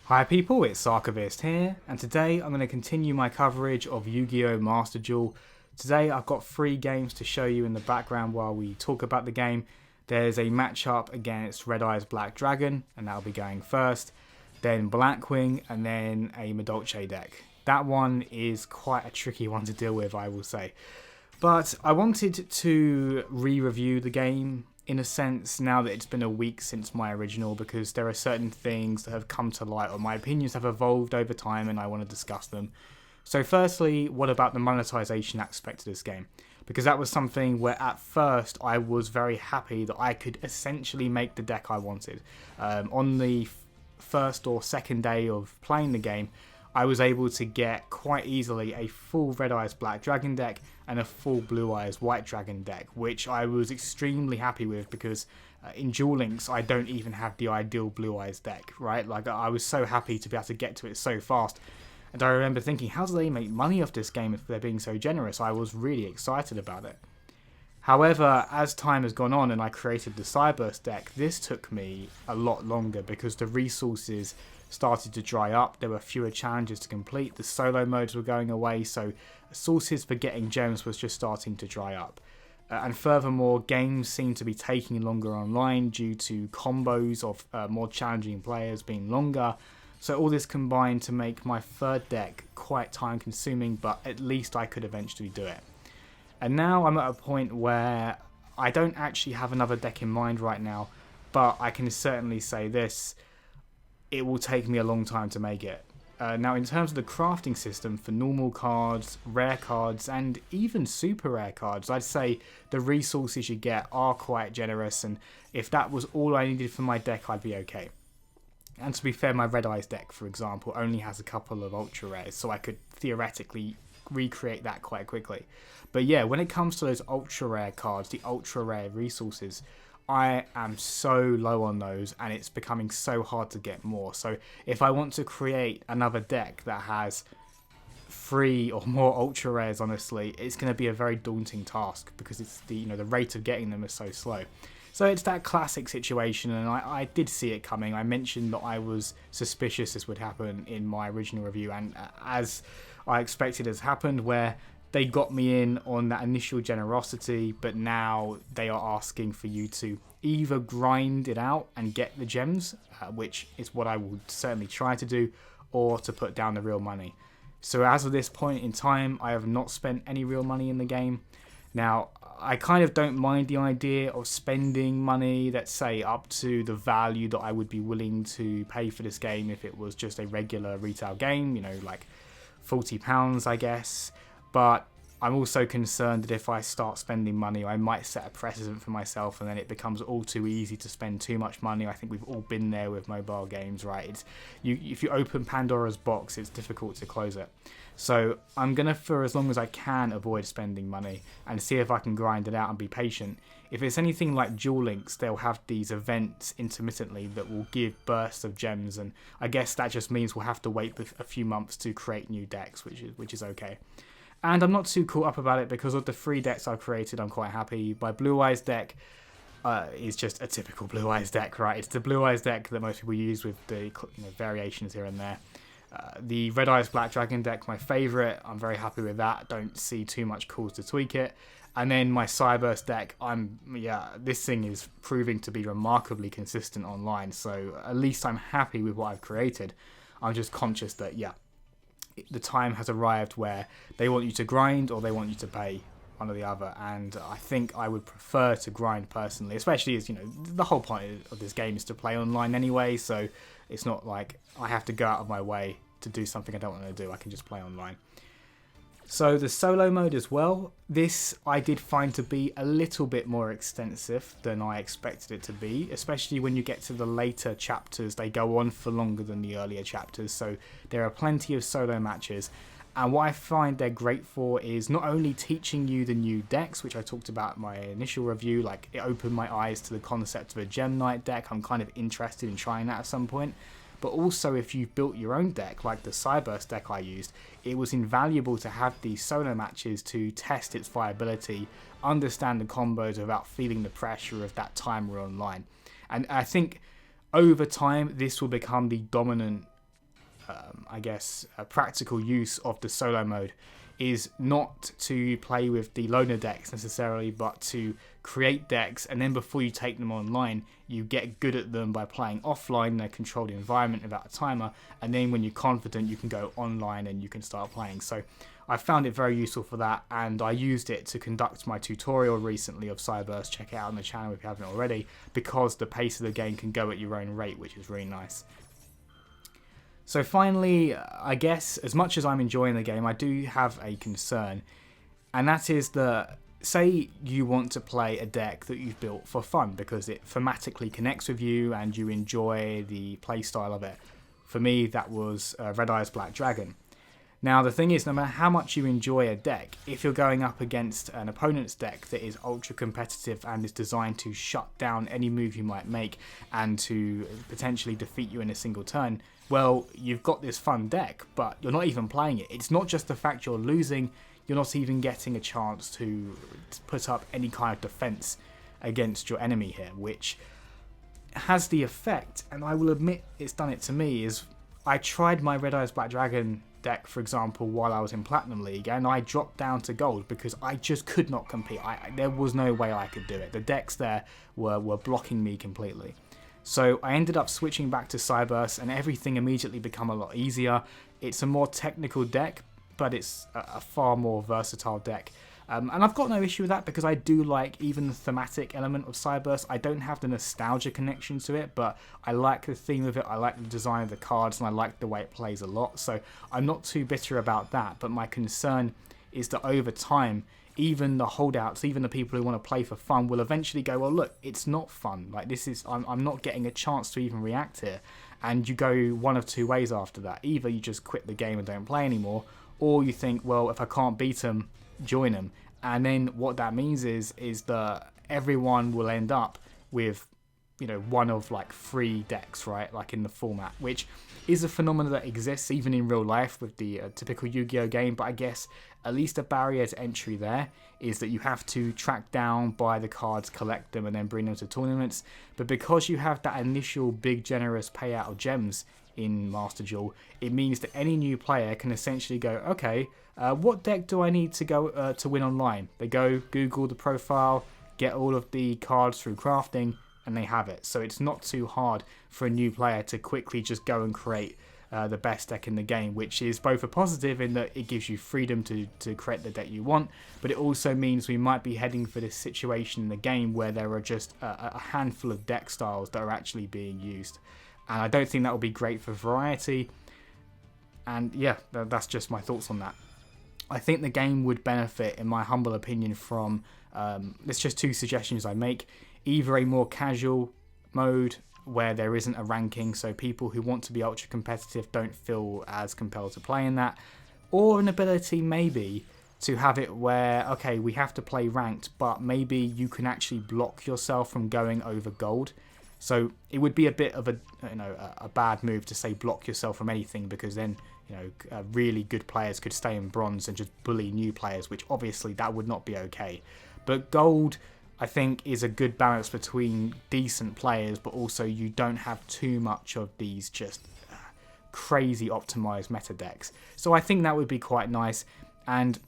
Hi people, it's Sarkavist here, and today I'm going to continue my coverage of Yu-Gi-Oh! Master Duel. Today I've got 3 games to show you in the background while we talk about the game. There's a matchup against Red Eyes Black Dragon, and that'll be going first. Then Blackwing, and then a Madolche deck. That one is quite a tricky one to deal with, I will say. But I wanted to re-review the game in a sense now that it's been a week since my original, because there are certain things that have come to light or my opinions have evolved over time and I want to discuss them. So firstly, what about the monetization aspect of this game? Because that was something where at first I was very happy that I could essentially make the deck I wanted. On the first or second day of playing the game, I was able to get quite easily a full Red Eyes Black Dragon deck and a full Blue Eyes White Dragon deck, which I was extremely happy with because in Duel Links I don't even have the ideal Blue Eyes deck, right? Like I was so happy to be able to get to it so fast. And I remember thinking, how do they make money off this game if they're being so generous? I was really excited about it. However, as time has gone on and I created the Cyberse deck, this took me a lot longer because the resources started to dry up. There were fewer challenges to complete. The solo modes were going away, so sources for getting gems was just starting to dry up. And furthermore, games seemed to be taking longer online due to combos of more challenging players being longer. So all this combined to make my third deck quite time consuming, but at least I could eventually do it. And now I'm at a point where I don't actually have another deck in mind right now, but I can certainly say this: it will take me a long time to make it. Now, in terms of the crafting system for normal cards, rare cards, and even super rare cards, I'd say the resources you get are quite generous, and if that was all I needed for my deck, I'd be okay. And to be fair, my Red Eyes deck, for example, only has a couple of ultra rares, so I could theoretically recreate that quite quickly. But yeah, when it comes to those ultra rare cards, the ultra rare resources, I am so low on those and it's becoming so hard to get more. So if I want to create another deck that has 3 or more ultra rares, honestly, it's going to be a very daunting task because it's the rate of getting them is so slow. So it's that classic situation, and I did see it coming. I mentioned that I was suspicious this would happen in my original review, and as I expected has happened, where they got me in on that initial generosity, but now they are asking for you to either grind it out and get the gems, which is what I would certainly try to do, or to put down the real money. So as of this point in time, I have not spent any real money in the game. Now, I kind of don't mind the idea of spending money, let's say up to the value that I would be willing to pay for this game if it was just a regular retail game, like £40, I guess. But I'm also concerned that if I start spending money, I might set a precedent for myself and then it becomes all too easy to spend too much money. I think we've all been there with mobile games, right? If you open Pandora's box, it's difficult to close it. So I'm going to, for as long as I can, avoid spending money and see if I can grind it out and be patient. If it's anything like Duel Links, they'll have these events intermittently that will give bursts of gems, and I guess that just means we'll have to wait a few months to create new decks, which is okay. And I'm not too caught up about it because of the 3 decks I've created. I'm quite happy. My Blue Eyes deck is just a typical Blue Eyes deck, right? It's the Blue Eyes deck that most people use with the variations here and there. The Red Eyes Black Dragon deck, my favourite. I'm very happy with that. Don't see too much cause to tweak it. And then my Cyberse deck, this thing is proving to be remarkably consistent online. So at least I'm happy with what I've created. I'm just conscious that, the time has arrived where they want you to grind or they want you to pay, one or the other, and I think I would prefer to grind personally, especially as the whole point of this game is to play online anyway, so it's not like I have to go out of my way to do something I don't want to do. I can just play online. So the solo mode as well, this I did find to be a little bit more extensive than I expected it to be, especially when you get to the later chapters. They go on for longer than the earlier chapters, so there are plenty of solo matches. And what I find they're great for is not only teaching you the new decks, which I talked about in my initial review, like it opened my eyes to the concept of a Gem Knight deck. I'm kind of interested in trying that at some point. But also if you've built your own deck, like the Cyberse deck I used, it was invaluable to have these solo matches to test its viability, understand the combos without feeling the pressure of that timer online. And I think over time, this will become the dominant I guess, practical use of the solo mode is not to play with the loner decks necessarily, but to create decks, and then before you take them online, you get good at them by playing offline in a controlled environment without a timer, and then when you're confident, you can go online and you can start playing. So I found it very useful for that, and I used it to conduct my tutorial recently of Cyberse. Check it out on the channel if you haven't already, because the pace of the game can go at your own rate, which is really nice. So finally, I guess, as much as I'm enjoying the game, I do have a concern, and that is that, say you want to play a deck that you've built for fun because it thematically connects with you and you enjoy the playstyle of it. For me, that was Red Eyes Black Dragon. Now, the thing is, no matter how much you enjoy a deck, if you're going up against an opponent's deck that is ultra competitive and is designed to shut down any move you might make and to potentially defeat you in a single turn, well, you've got this fun deck, but you're not even playing it. It's not just the fact you're losing, you're not even getting a chance to put up any kind of defense against your enemy here, which has the effect, and I will admit it's done it to me, is I tried my Red Eyes Black Dragon deck, for example, while I was in Platinum League, and I dropped down to Gold because I just could not compete. There was no way I could do it. The decks there were blocking me completely. So I ended up switching back to Cyberse, and everything immediately became a lot easier. It's a more technical deck, but it's a far more versatile deck. And I've got no issue with that because I do like even the thematic element of Cyberse. I don't have the nostalgia connection to it, but I like the theme of it, I like the design of the cards, and I like the way it plays a lot. So I'm not too bitter about that, but my concern is that over time, even the holdouts, even the people who want to play for fun will eventually go, well, look, it's not fun. Like, this is, I'm not getting a chance to even react here. And you go one of two ways after that. Either you just quit the game and don't play anymore, or you think, well, if I can't beat them, join them. And then what that means is that everyone will end up with, you know, one of like 3 decks, right? Like in the format, which is a phenomenon that exists even in real life with the typical Yu-Gi-Oh game. But I guess at least a barrier to entry there is that you have to track down, buy the cards, collect them, and then bring them to tournaments. But because you have that initial big generous payout of gems in Master Duel, it means that any new player can essentially go, okay, what deck do I need to go to win online? They go Google the profile, get all of the cards through crafting, and they have it. So it's not too hard for a new player to quickly just go and create the best deck in the game, which is both a positive in that it gives you freedom to create the deck you want, but it also means we might be heading for this situation in the game where there are just a handful of deck styles that are actually being used. And I don't think that will be great for variety. And yeah, that's just my thoughts on that. I think the game would benefit, in my humble opinion, from, there's just 2 suggestions I make. Either a more casual mode where there isn't a ranking, so people who want to be ultra competitive don't feel as compelled to play in that. Or an ability maybe to have it where, okay, we have to play ranked, but maybe you can actually block yourself from going over gold. So it would be a bit of a bad move to say block yourself from anything, because then really good players could stay in bronze and just bully new players, which obviously that would not be okay. But gold, I think, is a good balance between decent players, but also you don't have too much of these just crazy optimized meta decks. So I think that would be quite nice. And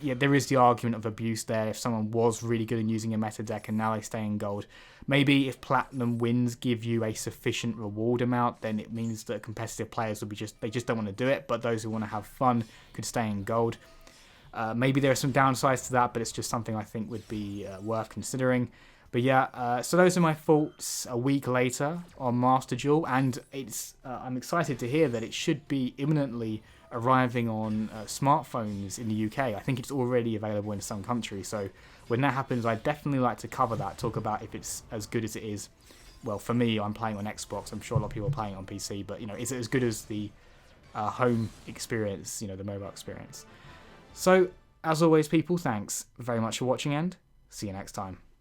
yeah, there is the argument of abuse there. If someone was really good in using a meta deck and now they stay in gold, maybe if platinum wins give you a sufficient reward amount, then it means that competitive players will be they just don't want to do it. But those who want to have fun could stay in gold. Maybe there are some downsides to that, but it's just something I think would be worth considering. But yeah, so those are my thoughts a week later on Master Duel, and I'm excited to hear that it should be imminently arriving on smartphones in the UK. I think it's already available in some countries, so when that happens, I'd definitely like to cover that, talk about if it's as good as it is. Well, for me, I'm playing on Xbox. I'm sure a lot of people are playing on PC, but is it as good as the home experience, the mobile experience? So, as always, people, thanks very much for watching, and see you next time.